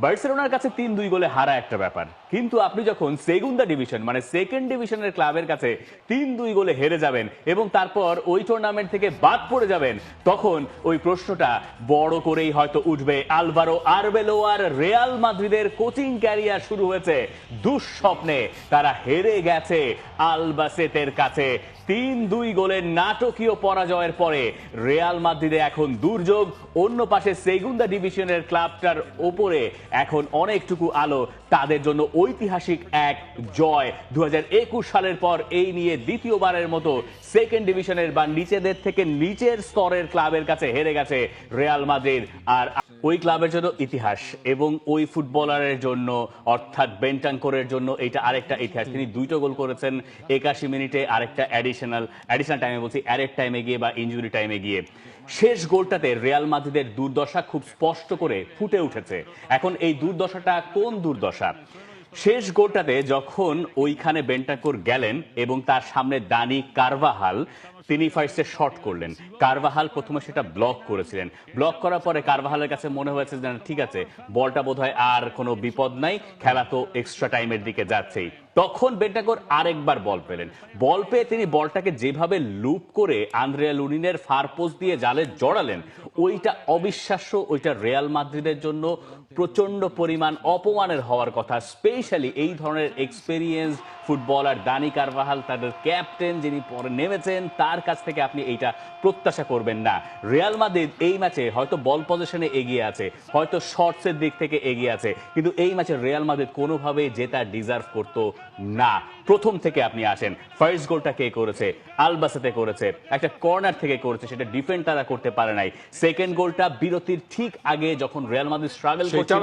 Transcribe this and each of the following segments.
বার্সেলোনার কাছে 3-2 গোলে হারা একটা ব্যাপার, কিন্তু আপনি যখন সেগুন্দা ডিভিশন মানে সেকেন্ড ডিভিশনের ক্লাবের কাছে 3-2 গোলে হেরে যাবেন এবং তারপর ওই টুর্নামেন্ট থেকে বাদ পড়ে যাবেন, তখন ওই প্রশ্নটা বড় করেই হয়তো উঠবে। আলভারো আরবেলোয়ার রিয়াল মাদ্রিদের কোচিং ক্যারিয়ার শুরু হয়েছে দুঃস্বপ্নে। তারা হেরে গেছে আলবাসেতের কাছে 3-2 গোলের নাটকীয় পরাজয়ের পরে। রিয়াল মাদ্রিদে এখন দুর্যোগ, অন্য পাশে সেগুন্দা ডিভিশনের ক্লাবটার ওপরে এখন অনেকটুকু আলো। তাদের জন্য ঐতিহাসিক এক জয়। 2021 সালের পর এই নিয়ে দ্বিতীয়বারের মতো সেকেন্ড ডিভিশনের বা নিচেদের থেকে নিচের স্তরের ক্লাবের কাছে হেরে গেছে রিয়াল মাদ্রিদ। আর ওই ক্লাবের জন্য ইতিহাস এবং ওই ফুটবলারের জন্য অর্থাৎ বেন্টানকোরের জন্য এটা আরেকটা ইতিহাস। তিনি 2টো গোল করেছেন 81 মিনিটে, আরেকটা অ্যাডিশনাল টাইমে বলছি, অ্যাডেড টাইমে গিয়ে বা ইনজুরি টাইমে গিয়ে। শেষ গোলটাতে রিয়াল মাদ্রিদের দুর্দশা খুব স্পষ্ট করে ফুটে উঠেছে। এখন এই দুর্দশাটা কোন দুর্দশা? শেষ গোলটাতে যখন ওইখানে বেন্টানকোর গেলেন এবং তার সামনে দানি কারভাহাল, তিনি ফার্স্টে শট করলেন। কারভাহাল প্রথমে সেটা ব্লক করেছিলেন। ব্লক করার পরে কারভাহালের কাছে মনে হয়েছে যে ঠিক আছে, বলটা বোধহয় আর কোনো বিপদ নাই, খেলা তো এক্সট্রা টাইমের দিকে যাচ্ছেই। তখন বেন্টানকোর আরেকবার বল পেলেন। বল পেয়ে তিনি বলটাকে যেভাবে লুপ করে আন্দ্রেয়া লুনিনের ফার পোস্ট দিয়ে জালে জড়ালেন, ওইটা অবিশ্বাস্য। ওইটা রিয়াল মাদ্রিদের জন্য প্রচন্ড পরিমাণ অপমানের হওয়ার কথা। স্পেশালি এই ধরনের এক্সপেরিয়েন্স ফুটবলার দানি কারভাহাল, তাদের ক্যাপ্টেন যিনি পরে নেমেছেন, তার কাছ থেকে আপনি এইটা প্রত্যাশা করবেন না। রিয়াল মাদ্রিদ এই ম্যাচে হয়তো বল পজিশনে এগিয়ে আছে, হয়তো শর্টসের দিক থেকে এগিয়ে আছে, কিন্তু এই ম্যাচে রিয়াল মাদ্রিদ কোনোভাবেই জেতা ডিজার্ভ করতো না। প্রথম থেকে আপনি আসেন, ফার্স্ট গোলটা কে করেছে? আলবাসেতে করেছে, একটা কর্নার থেকে করেছে, সেটা ডিফেন্ড তারা করতে পারে নাই। সেকেন্ড গোলটা বিরতির ঠিক আগে যখন রিয়াল মাদ্রিদ স্ট্রাগল করছিল,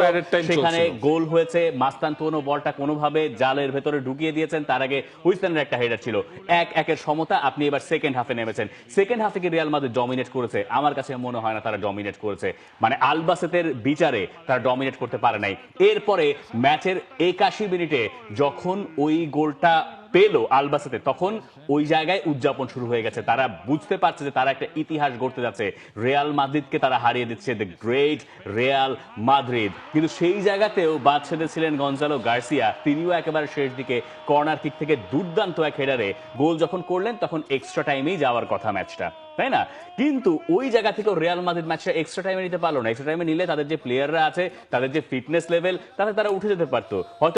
সেখানে গোল হয়েছে। মাস্তানতুয়ানো বলটা কোনোভাবে জালের ভেতরে ঢুকিয়ে দিয়েছেন, তার আগে হুইসেনের একটা হেডার ছিল। 1-1 সমতা। আপনি এবার সেকেন্ড হাফে নেমেছেন। সেকেন্ড হাফে কি রিয়াল মাদ্রিদ ডমিনেট করেছে? আমার কাছে মনে হয় না তারা ডমিনেট করেছে। মানে আলবাসেতের বিচারে তারা ডমিনেট করতে পারে নাই। এরপরে ম্যাচের 81 মিনিটে যখন ওই গোলটা পেল আলবাসেতে, তখন ওই জায়গায় উদযাপন শুরু হয়ে গেছে। তারা বুঝতে পারছে যে তারা একটা ইতিহাস গড়তে যাচ্ছে। রিয়াল মাদ্রিদকে তারা হারিয়ে দিচ্ছে, দ্য গ্রেট রিয়াল মাদ্রিদ। কিন্তু সেই জায়গাতেও বাদ সেধেছিলেন গঞ্জালো গার্সিয়া। তিনিও একেবারে শেষ দিকে কর্নার কিক থেকে দুর্দান্ত এক হেডারে গোল যখন করলেন, তখন এক্সট্রা টাইমেই যাওয়ার কথা ম্যাচটা, তাই না? কিন্তু ওই জায়গা থেকেও রিয়াল মাদ্রিদ ম্যাচটা এক্সট্রা টাইমে নিতে পারলো না। এক্সট্রা টাইমে নিলে তাদের যে প্লেয়াররা আছে, তাদের যে ফিটনেস লেভেল, তাতে তারা উঠে যেতে পারতো। হয়তো